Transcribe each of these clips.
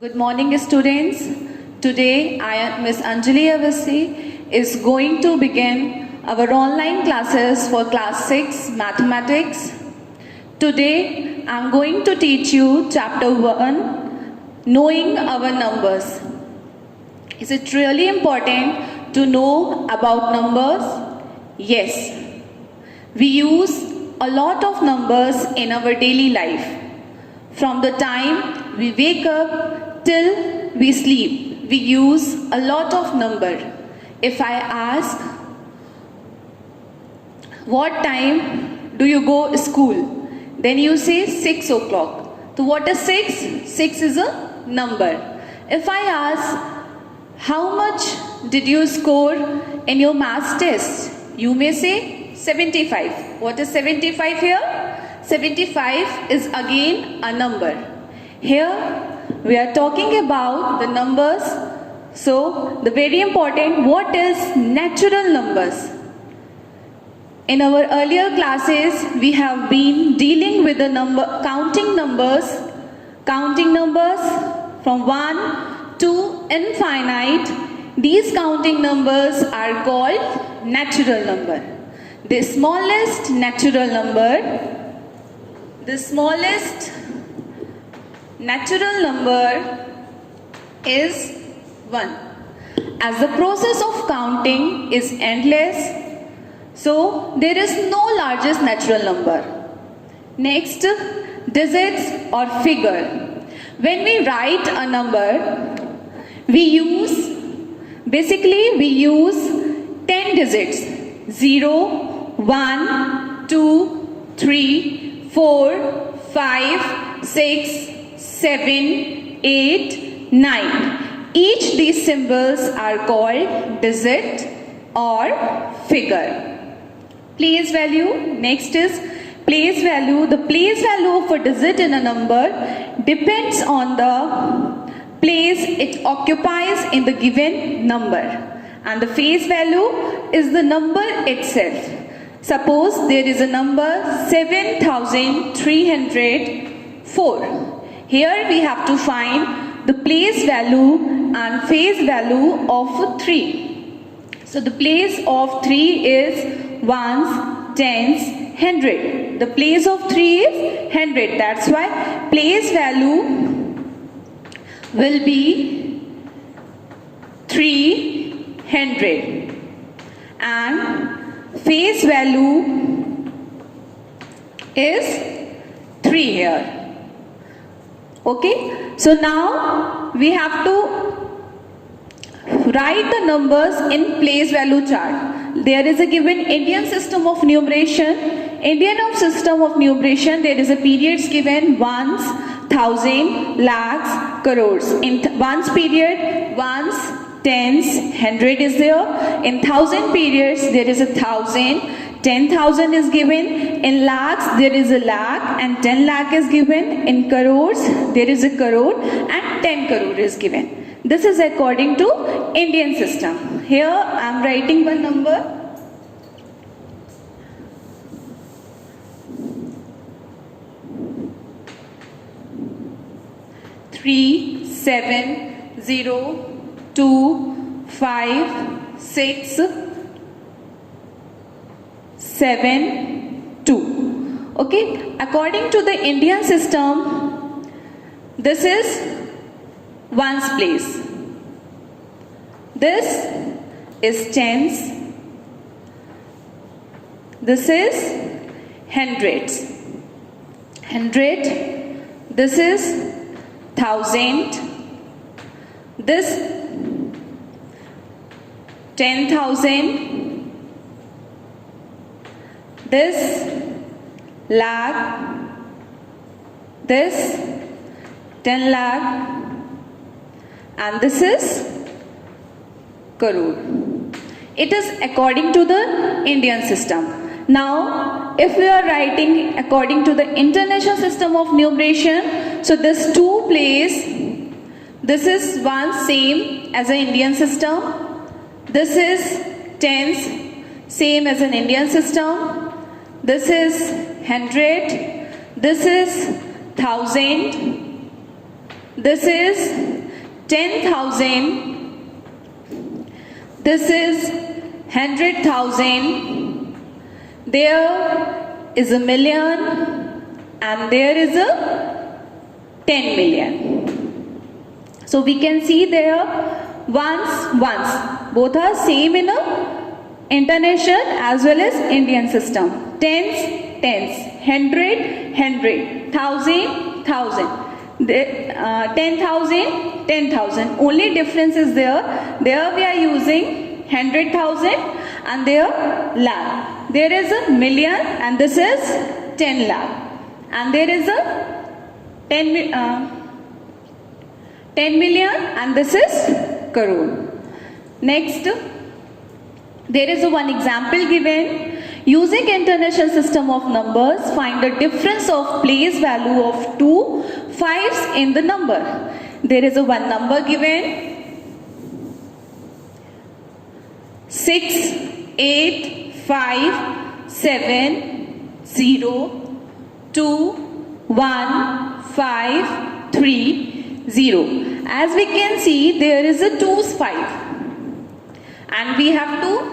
Good morning, students. Today, Miss Anjali Avasi is going to begin our online classes for class 6 mathematics. Today, I am going to teach you chapter 1, knowing our numbers. Is it really important to know about numbers? Yes. We use a lot of numbers in our daily life. From the time we wake up till we sleep, we use a lot of number. If I ask, what time do you go to school? Then you say 6 o'clock. So what is 6? 6 is a number. If I ask, how much did you score in your maths test? You may say 75. What is 75 here? 75 is again a number. Here we are talking about the numbers. So the very important, what is natural numbers? In our earlier classes, we have been dealing with the counting numbers from 1 to infinite. These counting numbers are called natural number. The smallest natural number is 1. As the process of counting is endless, so there is no largest natural number. Next, digits or figure. When we write a number, we use 10 digits. 0, 1, 2, 3, 4, 5, 6, 7, 8, 9. Each these symbols are called digit or figure. Place value. Next is place value. The place value of a digit in a number depends on the place it occupies in the given number. And the face value is the number itself. Suppose there is a number 7304. Here we have to find the place value and face value of 3. So the place of 3 is ones, tens, hundred. The place of 3 is 100. That's why place value will be 300 and face value is 3 here. Okay, so now we have to write the numbers in place value chart. There is a given Indian system of numeration. There is a periods given ones, thousand, lakhs, crores. In ones period, ones, tens, hundred is there. In thousand periods, there is 1,000. 10,000 is given. In lakhs, there is a lakh and 10 lakh is given. In crores, there is a crore and 10 crore is given. This is according to Indian system. Here I am writing one number. Three, 7, 0, 2, 5, 6, 7, 2. Okay, according to the Indian system, this is ones place. This is tens. This is hundreds. Hundred. This is thousand. This 10,000. This lakh. This 10 lakh. And this is crore. It is according to the Indian system. Now, if we are writing according to the international system of numeration, so this 2 place, this is one same as an Indian system. This is tens, same as an Indian system. This is 100. This is 1000. This is 10,000. This is 100,000. There is a million, and there is a 10 million. So we can see there ones. Both are same in a international as well as Indian system. Tens, 100, 1,000. 10,000. Only difference is there. There we are using 100,000 and there lakh. There is a million and this is 10 lakh. And there is a 10 million and this is crore. Next, there is one example given. Using international system of numbers, find the difference of place value of two fives in the number. There is one number given. 6, 8, 5, 7, 0, 2, 1, 5, 3, 0. As we can see, there is a 2's 5. And we have to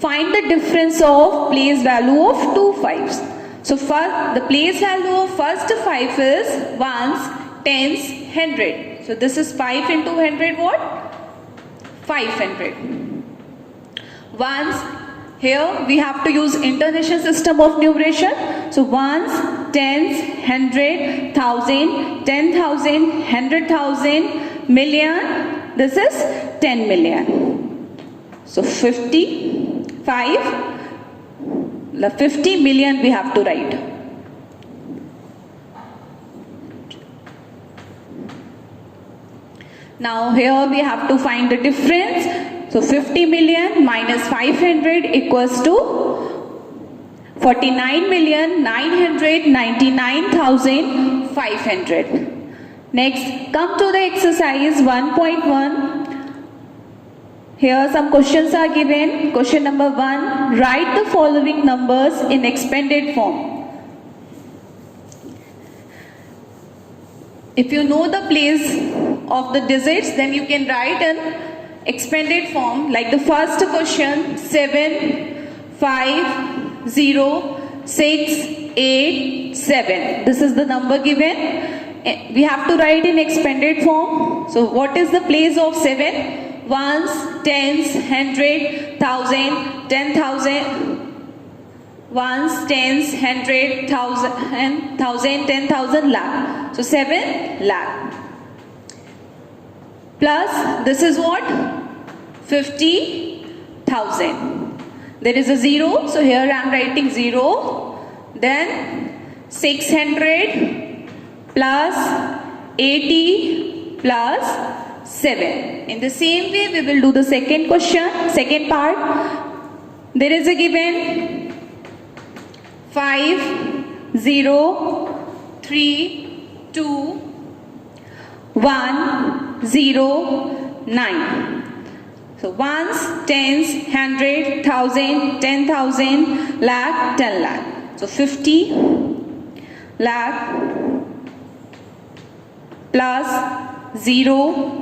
find the difference of place value of two fives. So first, the place value of first 5 is ones, tens, 100. So this is 5 into 100 what? 500. Ones, here we have to use international system of numeration. So ones, tens, 100, 1,000, 10,000, 100,000, million. This is 10 million. So 50 million we have to write. Now here we have to find the difference. So 50 million minus 500 equals to 49,999,500. Next, come to the exercise 1.1. Here some questions are given. Question number 1. Write the following numbers in expanded form. If you know the place of the digits, then you can write an expanded form. Like the first question, 7, 5, 0, 6, 8, 7. This is the number given. We have to write in expanded form. So what is the place of 7? Ones, tens, 100, 1,000, 10,000. Ones, tens, 100, 1,000, 10,000, lakh. So 7 lakh. Plus, this is what? 50,000. There is a 0, so here I am writing 0. Then 600 plus 80 plus 7. In the same way, we will do the second question, second part. There is a given 5, 0, 3, 2, 1, 0, 9. So ones, tens, 100, 1,000, 10,000, lakh, 10 lakh. So 50 lakh plus 0.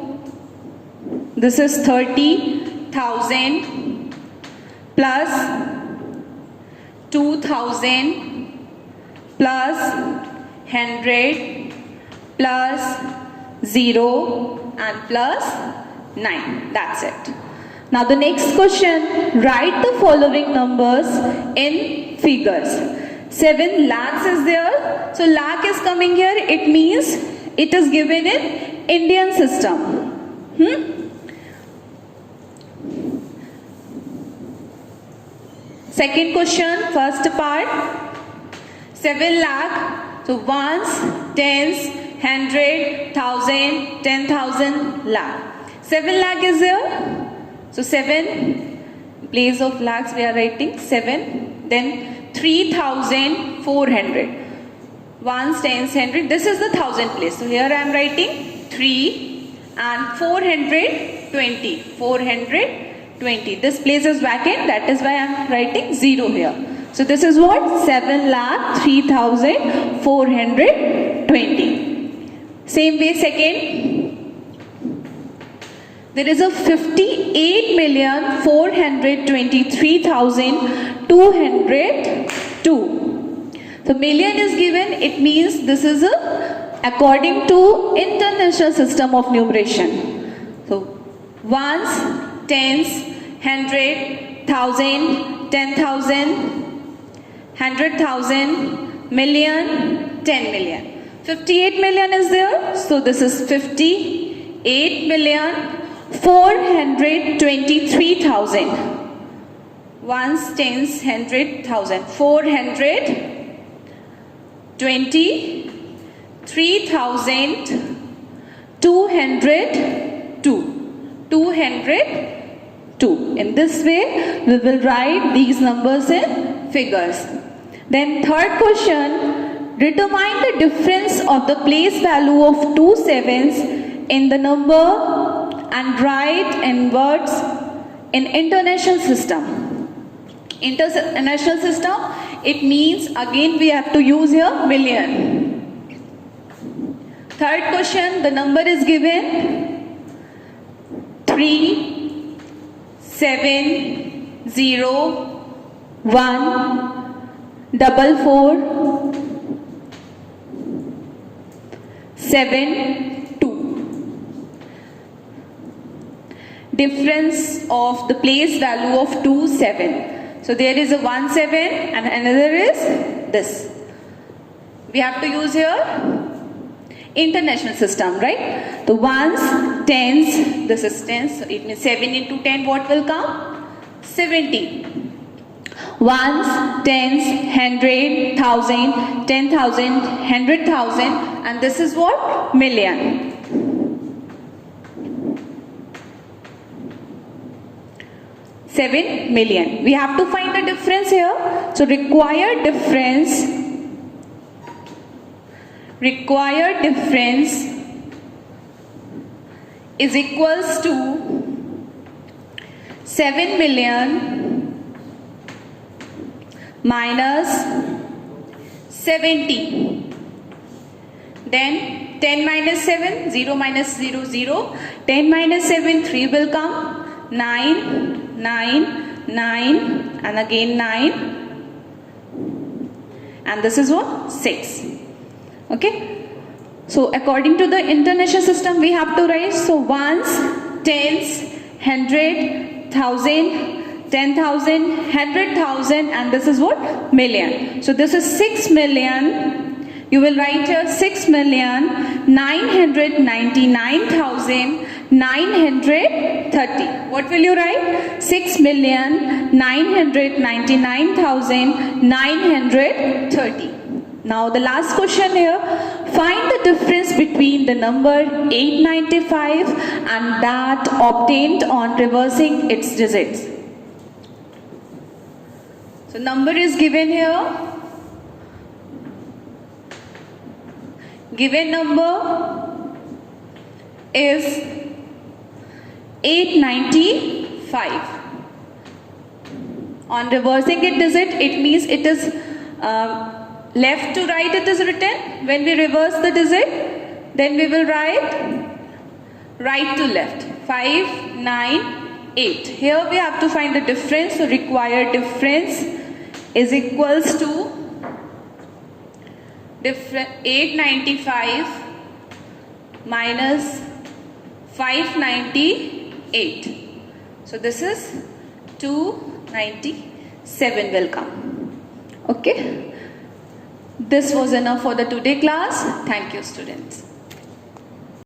This is 30,000 plus 2,000 plus 100 plus 0 and plus 9. That's it. Now the next question, write the following numbers in figures. 7 lakhs is there. So lakh is coming here. It means it is given in Indian system. Second question, first part, 7 lakh. So ones, tens, 100, 1,000, 10,000, lakh. 7 lakh is there. So 7, place of lakhs we are writing 7. Then 3,400. Ones, tens, 100. This is the 1,000 place. So here I am writing 3 and 420. 420. This place is vacant. That is why I am writing 0 here. So this is what? 7,03,420. Same way second. There is a 58,423,202. So million is given, it means this is according to International System of Numeration. So ones, tens, 100, 1,000, 10,000, 100,000, million, 10 million. 58 million is there, so this is 58,423,000. Ones, tens, 100,000, 423,202. 202. In this way, we will write these numbers in figures. Then third question, determine the difference of the place value of two sevens in the number and write in words in international system. International system, it means again we have to use here million. Third question, the number is given 3, 7, 0, 1, 4, 4, 7, 2. Difference of the place value of 2, 7. So there is a 1, 7 and another is this. We have to use here international system, right? The ones, tens, this is tens, so it means 7 into 10, what will come? 70. Ones, tens, 100, 1,000, 10,000, 100,000, and this is what? Million. $7 million. We have to find the difference here. So required difference is equals to 7 million minus 70. Then 10 minus 7, 0 minus 0, 0. 10 minus 7, 3 will come. 9, 9, 9, and again 9. And this is what? 6. Okay. So according to the international system, we have to write, so ones, tens, 100, 1,000, 10,000, 100,000, and this is what? Million. So this is 6 million. You will write here 6,999,930. What will you write? 6,999,930. Now the last question here. Find the difference between the number 895 and that obtained on reversing its digits. So number is given here. Given number is 895. On reversing its digit, it means it is left to right it is written. When we reverse the digit, then we will write right to left. 5, 9, 8. Here we have to find the difference. So required difference is equals to 895 minus 598. So this is 297 will come. Okay. This was enough for the today class. Thank you, students.